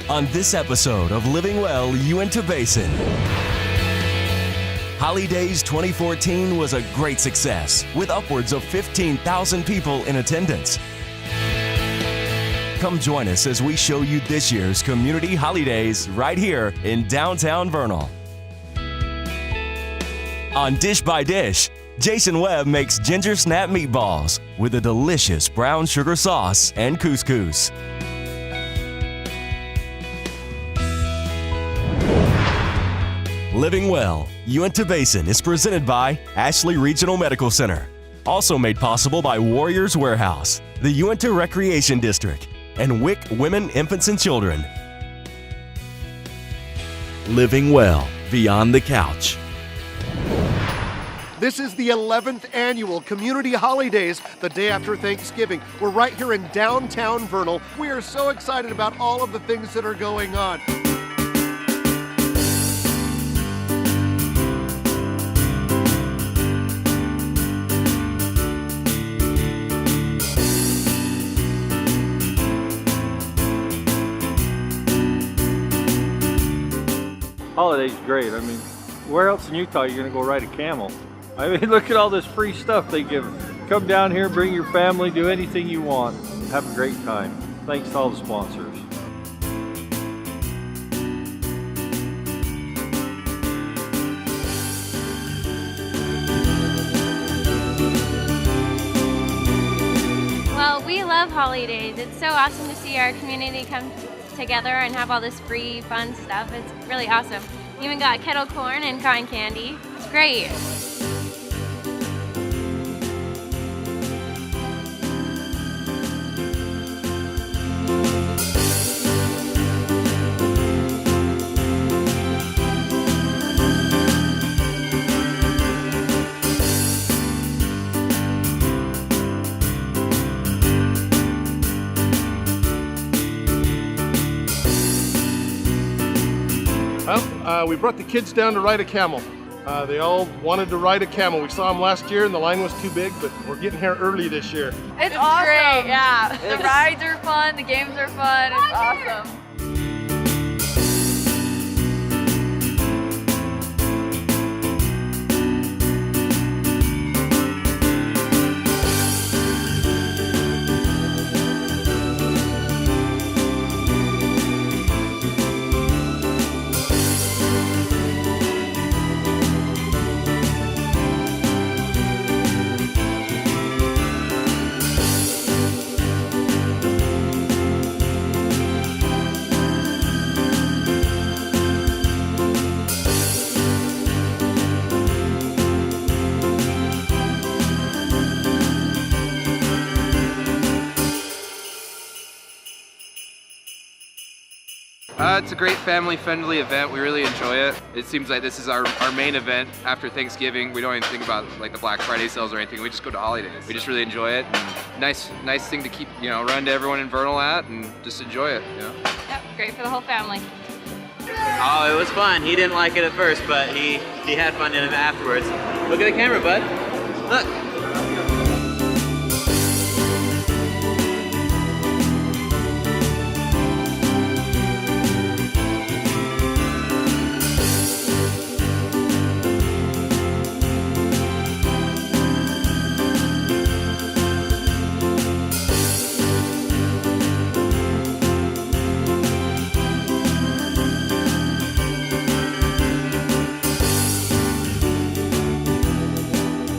on this episode of Living Well, Uintah Basin. Holidays 2014 was a great success with upwards of 15,000 people in attendance. Come join us as we show you this year's Community Holidays right here in downtown Vernal. On Dish by Dish, Jason Webb makes ginger snap meatballs with a delicious brown sugar sauce and couscous. Living Well, Uintah Basin is presented by Ashley Regional Medical Center. Also made possible by Warriors Warehouse, the Uintah Recreation District, and WIC Women, Infants, and Children. Living Well, Beyond the Couch. This is the 11th annual Community Holidays, the day after Thanksgiving. We're right here in downtown Vernal. We are so excited about all of the things that are going on. Holiday's great. I mean, where else in Utah are you going to go ride a camel? I mean, look at all this free stuff they give. Come down here, bring your family, do anything you want. Have a great time. Thanks to all the sponsors. Well, we love holidays. It's so awesome to see our community come together and have all this free, fun stuff. It's really awesome. Even got kettle corn and cotton candy. It's great. Well, we brought the kids down to ride a camel. They all wanted to ride a camel. We saw them last year and the line was too big, but we're getting here early this year. It's awesome. Great, yeah. The rides are fun, the games are fun, it's awesome. It's a great family-friendly event. We really enjoy it. It seems like this is our main event after Thanksgiving. We don't even think about like the Black Friday sales or anything. We just go to holidays. We just really enjoy it. And nice thing to keep, run to everyone in Vernal at and just enjoy it. Yep, great for the whole family. Oh, it was fun. He didn't like it at first, but he had fun in it afterwards. Look at the camera, bud. Look.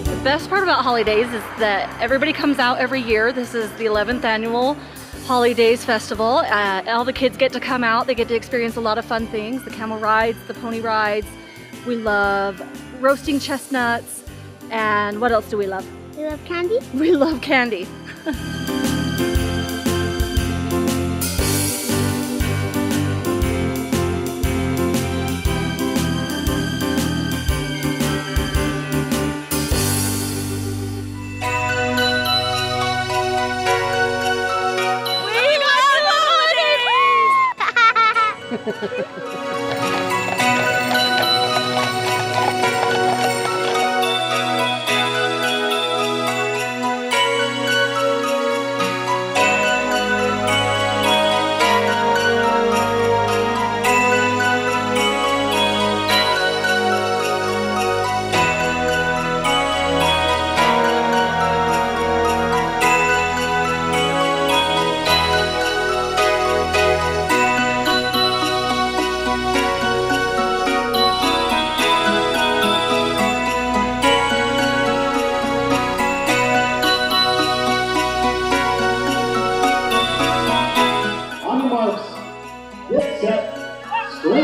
The best part about holidays is that everybody comes out every year. This is the 11th annual Holidays Festival. All the kids get to come out. They get to experience a lot of fun things. The camel rides, the pony rides. We love roasting chestnuts. And what else do we love? We love candy. We love candy. set, score.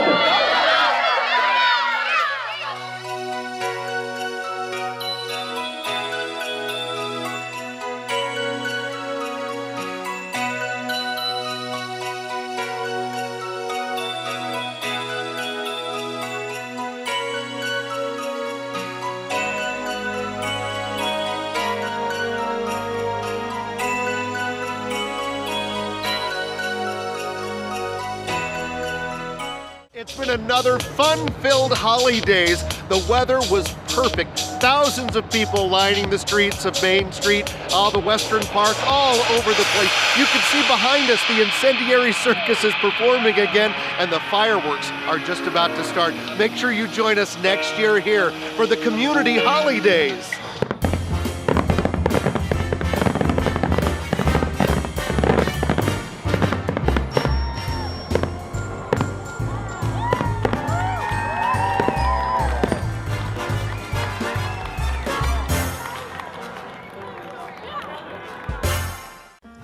It's been another fun-filled holidays. The weather was perfect. Thousands of people lining the streets of Main Street, all the Western Park, all over the place. You can see behind us the incendiary circus is performing again, and the fireworks are just about to start. Make sure you join us next year here for the community holidays.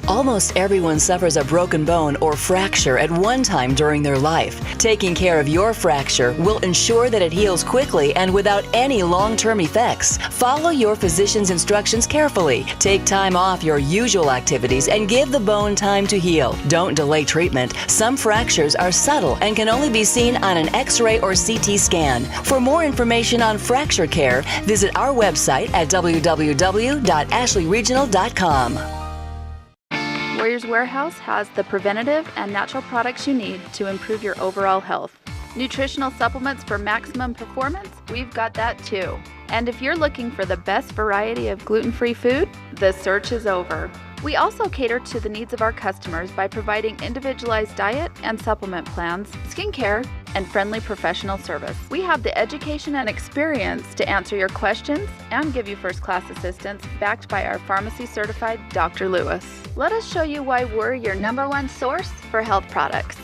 Almost everyone suffers a broken bone or fracture at one time during their life. Taking care of your fracture will ensure that it heals quickly and without any long-term effects. Follow your physician's instructions carefully. Take time off your usual activities and give the bone time to heal. Don't delay treatment. Some fractures are subtle and can only be seen on an X-ray or CT scan. For more information on fracture care, visit our website at www.ashleyregional.com. Warriors Warehouse has the preventative and natural products you need to improve your overall health. Nutritional supplements for maximum performance? We've got that too. And if you're looking for the best variety of gluten-free food, the search is over. We also cater to the needs of our customers by providing individualized diet and supplement plans, skincare, and friendly professional service. We have the education and experience to answer your questions and give you first-class assistance, backed by our pharmacy-certified Dr. Lewis. Let us show you why we're your #1 source for health products.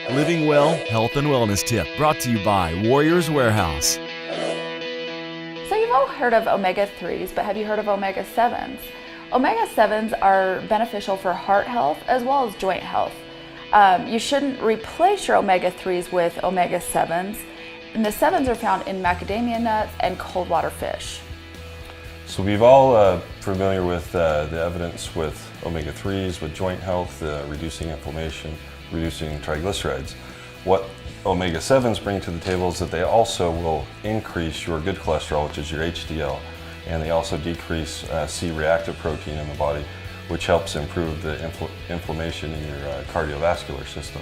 Living Well Health and Wellness Tip brought to you by Warriors Warehouse. So you've all heard of omega-3s, but have you heard of omega-7s? Omega-7s are beneficial for heart health as well as joint health. You shouldn't replace your omega-3s with omega-7s. And the 7s are found in macadamia nuts and cold water fish. So we've all familiar with the evidence with omega-3s, with joint health, reducing inflammation, reducing triglycerides. What omega-7s bring to the table is that they also will increase your good cholesterol, which is your HDL, and they also decrease C-reactive protein in the body, which helps improve the inflammation in your cardiovascular system.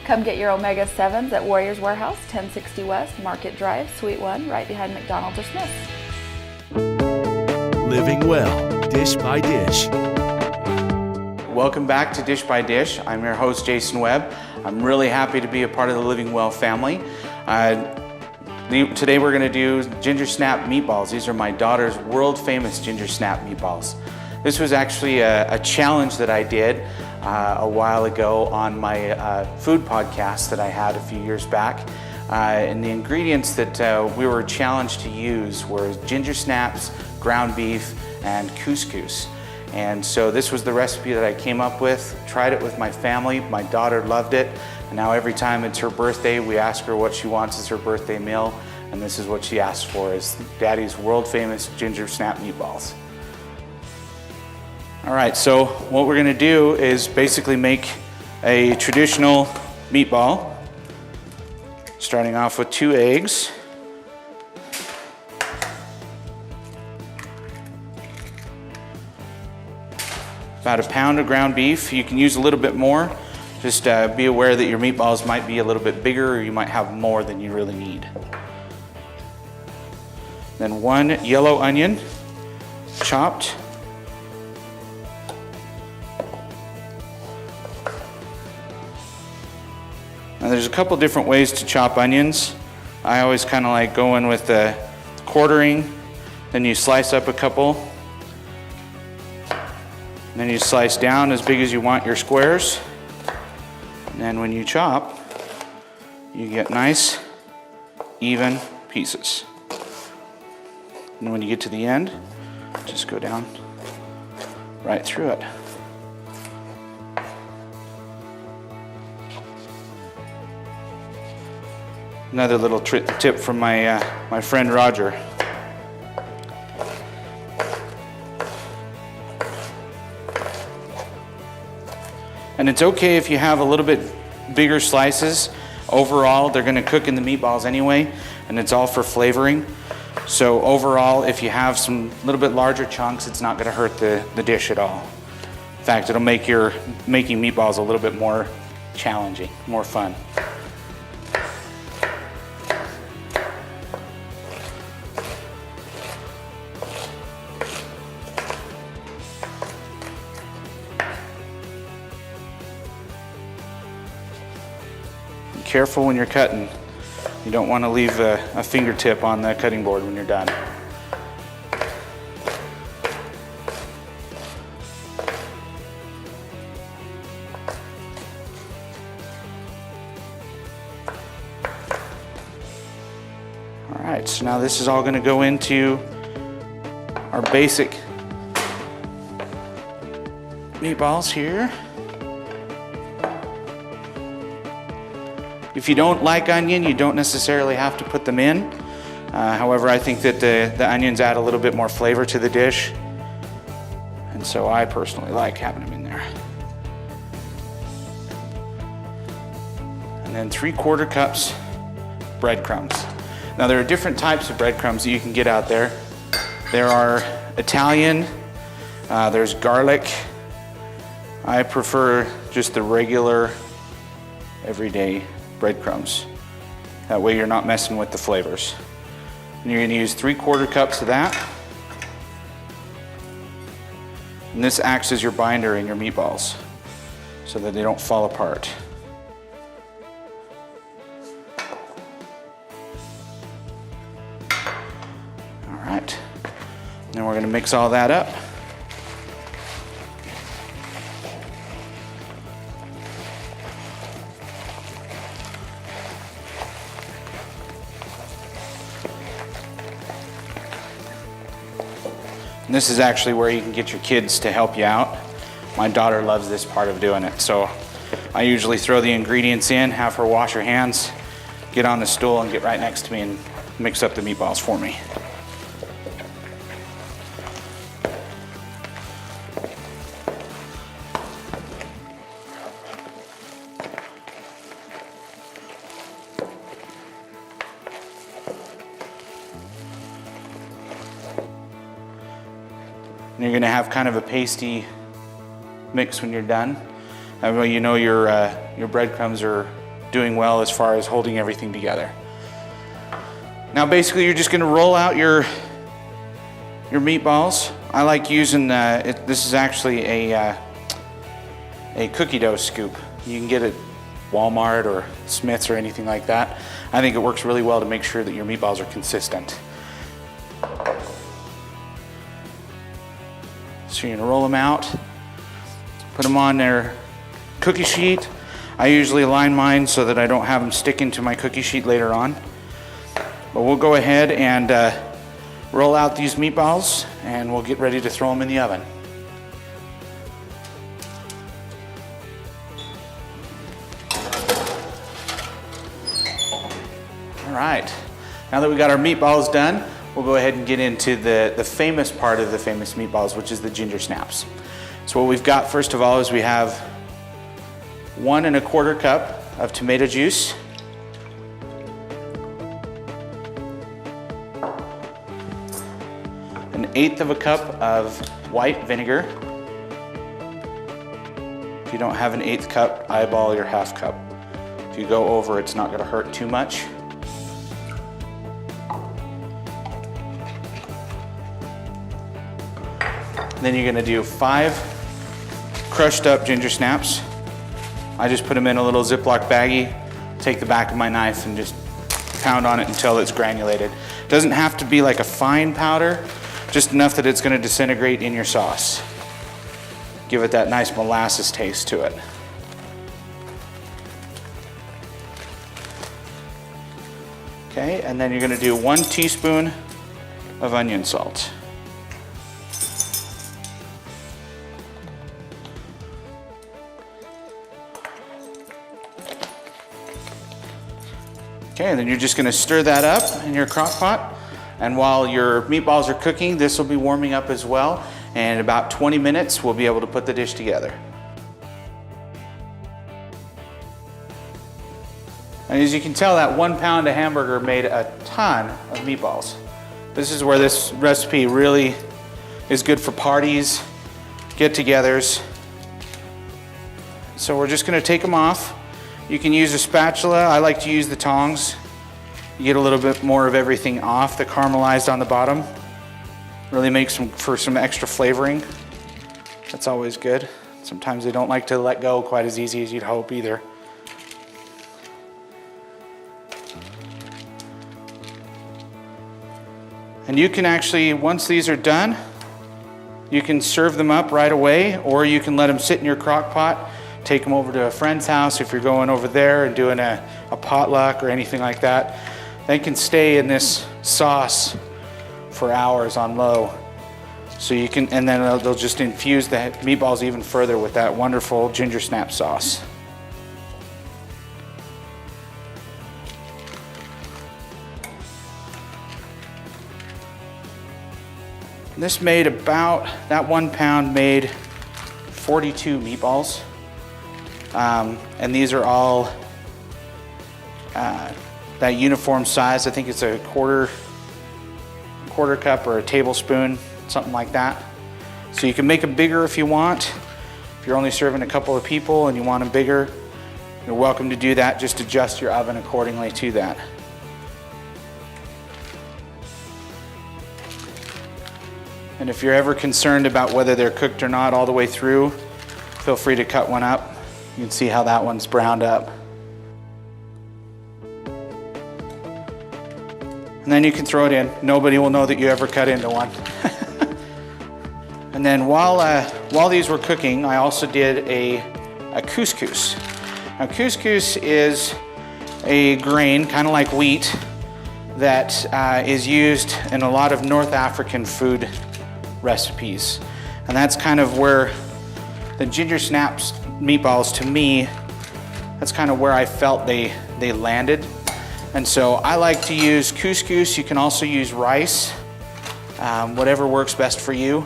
Come get your omega-7s at Warriors Warehouse, 1060 West, Market Drive, Suite 1, right behind McDonald's or Smith's. Living Well, Dish by Dish. Welcome back to Dish by Dish. I'm your host, Jason Webb. I'm really happy to be a part of the Living Well family. Today we're going to do ginger snap meatballs. These are my daughter's world famous ginger snap meatballs. This was actually a challenge that I did a while ago on my food podcast that I had a few years back. And the ingredients that we were challenged to use were ginger snaps, ground beef, and couscous. And so this was the recipe that I came up with, tried it with my family. My daughter loved it. And now every time it's her birthday, we ask her what she wants as her birthday meal. And this is what she asks for, is Daddy's world famous ginger snap meatballs. All right, so what we're gonna do is basically make a traditional meatball, starting off with 2 eggs. About a pound of ground beef. You can use a little bit more. Just be aware that your meatballs might be a little bit bigger, or you might have more than you really need. Then 1 yellow onion, chopped. Now there's a couple different ways to chop onions. I always kind of like going with the quartering, then you slice up a couple. And then you slice down as big as you want your squares. And then when you chop, you get nice, even pieces. And when you get to the end, just go down right through it. Another little tip from my friend Roger. And it's okay if you have a little bit bigger slices. Overall, they're gonna cook in the meatballs anyway, and it's all for flavoring. So overall, if you have some little bit larger chunks, it's not gonna hurt the dish at all. In fact, it'll make your making meatballs a little bit more challenging, more fun. Careful when you're cutting. You don't want to leave a fingertip on the cutting board when you're done. All right, so now this is all going to go into our basic meatballs here. If you don't like onion, you don't necessarily have to put them in. However, I think that the onions add a little bit more flavor to the dish. And so I personally like having them in there. And then 3/4 cups breadcrumbs. Now there are different types of breadcrumbs that you can get out there. There are Italian, there's garlic. I prefer just the regular, everyday breadcrumbs. That way you're not messing with the flavors. And you're gonna use 3/4 cups of that. And this acts as your binder in your meatballs so that they don't fall apart. All right, then we're gonna mix all that up. And this is actually where you can get your kids to help you out. My daughter loves this part of doing it. So I usually throw the ingredients in, have her wash her hands, get on the stool and get right next to me and mix up the meatballs for me. And you're gonna have kind of a pasty mix when you're done. That way you know your breadcrumbs are doing well as far as holding everything together. Now basically you're just gonna roll out your meatballs. I like using, this is actually a cookie dough scoop. You can get it at Walmart or Smith's or anything like that. I think it works really well to make sure that your meatballs are consistent. So you're gonna roll them out, put them on their cookie sheet. I usually line mine so that I don't have them stick into my cookie sheet later on. But we'll go ahead and roll out these meatballs and we'll get ready to throw them in the oven. All right, now that we got our meatballs done, we'll go ahead and get into the famous part of the famous meatballs, which is the ginger snaps. So what we've got first of all is we have 1 1/4 cup of tomato juice, an 1/8 of a cup of white vinegar. If you don't have an 1/8 cup, eyeball your 1/2 cup. If you go over, it's not gonna hurt too much. Then you're gonna do 5 crushed up ginger snaps. I just put them in a little Ziploc baggie, take the back of my knife and just pound on it until it's granulated. It doesn't have to be like a fine powder, just enough that it's gonna disintegrate in your sauce. Give it that nice molasses taste to it. Okay, and then you're gonna do 1 teaspoon of onion salt. Okay, and then you're just gonna stir that up in your crock pot. And while your meatballs are cooking, this will be warming up as well. And in about 20 minutes, we'll be able to put the dish together. And as you can tell, that 1 pound of hamburger made a ton of meatballs. This is where this recipe really is good for parties, get-togethers. So we're just gonna take them off. You can use a spatula. I like to use the tongs. You get a little bit more of everything off the caramelized on the bottom. Really makes for some extra flavoring. That's always good. Sometimes they don't like to let go quite as easy as you'd hope either. And you can actually, once these are done, you can serve them up right away, or you can let them sit in your crock pot, take them over to a friend's house if you're going over there and doing a potluck or anything like that. They can stay in this sauce for hours on low. So you can, and then they'll just infuse the meatballs even further with that wonderful ginger snap sauce. This made about, that 1 pound made 42 meatballs. And these are all that uniform size. I think it's a quarter cup or a tablespoon, something like that. So you can make them bigger if you want. If you're only serving a couple of people and you want them bigger, you're welcome to do that. Just adjust your oven accordingly to that. And if you're ever concerned about whether they're cooked or not all the way through, feel free to cut one up. You can see how that one's browned up. And then you can throw it in. Nobody will know that you ever cut into one. And then while these were cooking, I also did a couscous. Now couscous is a grain, kind of like wheat, that is used in a lot of North African food recipes. And that's kind of where the ginger snaps meatballs, to me, that's kind of where I felt they landed. And so I like to use couscous. You can also use rice, whatever works best for you.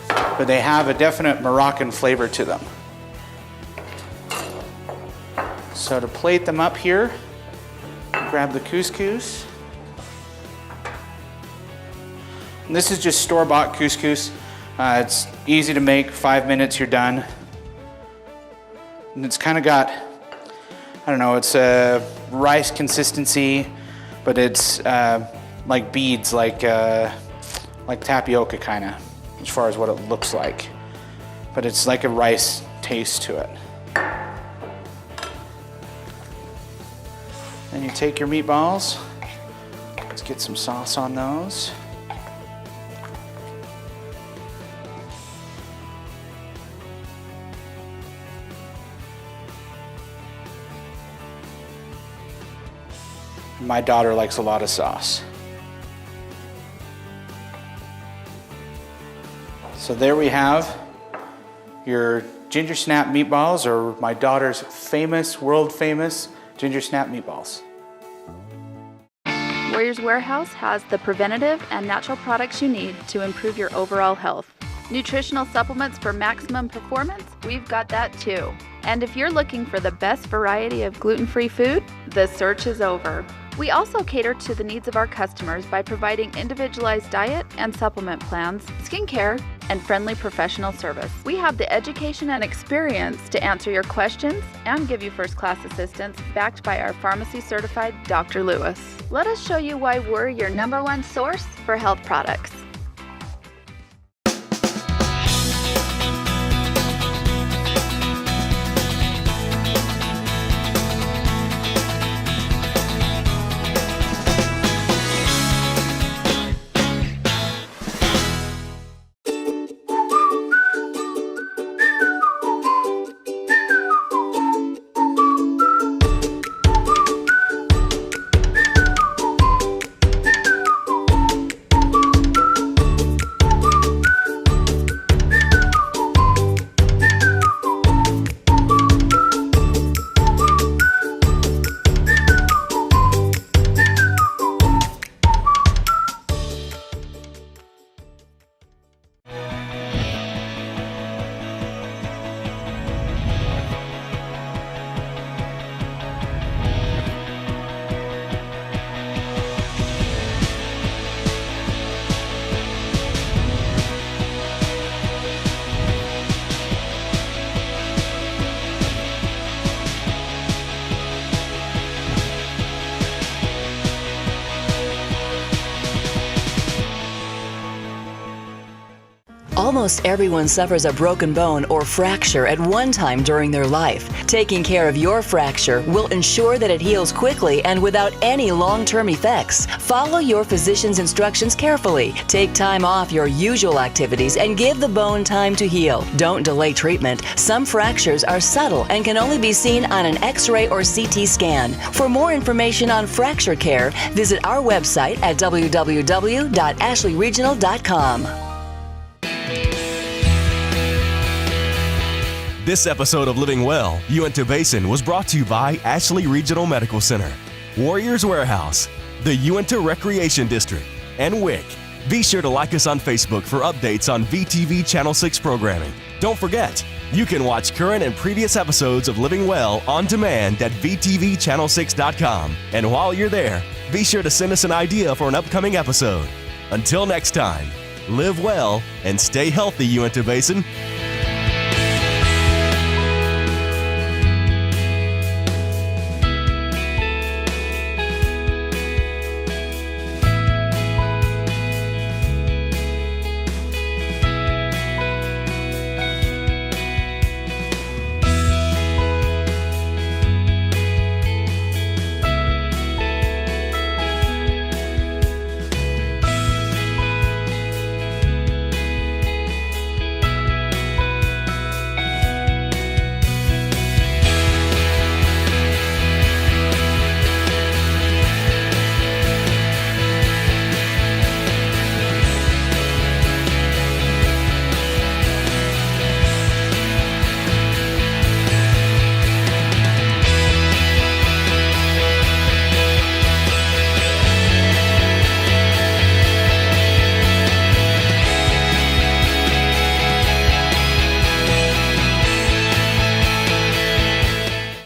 But they have a definite Moroccan flavor to them. So to plate them up here, grab the couscous. And this is just store-bought couscous. It's easy to make, 5 minutes, you're done. And it's kind of got, I don't know, it's a rice consistency, but it's like beads, like tapioca kind of, as far as what it looks like. But it's like a rice taste to it. Then you take your meatballs. Let's get some sauce on those. My daughter likes a lot of sauce. So there we have your ginger snap meatballs, or my daughter's famous, world famous ginger snap meatballs. Warriors Warehouse has the preventative and natural products you need to improve your overall health. Nutritional supplements for maximum performance? We've got that too. And if you're looking for the best variety of gluten-free food, the search is over. We also cater to the needs of our customers by providing individualized diet and supplement plans, skincare, and friendly professional service. We have the education and experience to answer your questions and give you first-class assistance, backed by our pharmacy-certified Dr. Lewis. Let us show you why we're your #1 source for health products. Almost everyone suffers a broken bone or fracture at one time during their life. Taking care of your fracture will ensure that it heals quickly and without any long-term effects. Follow your physician's instructions carefully. Take time off your usual activities and give the bone time to heal. Don't delay treatment. Some fractures are subtle and can only be seen on an X-ray or CT scan. For more information on fracture care, visit our website at www.ashleyregional.com. This episode of Living Well, Uintah Basin was brought to you by Ashley Regional Medical Center, Warriors Warehouse, the Uintah Recreation District, and WIC. Be sure to like us on Facebook for updates on VTV Channel 6 programming. Don't forget, you can watch current and previous episodes of Living Well on demand at VTVChannel6.com. And while you're there, be sure to send us an idea for an upcoming episode. Until next time, live well and stay healthy, Uintah Basin.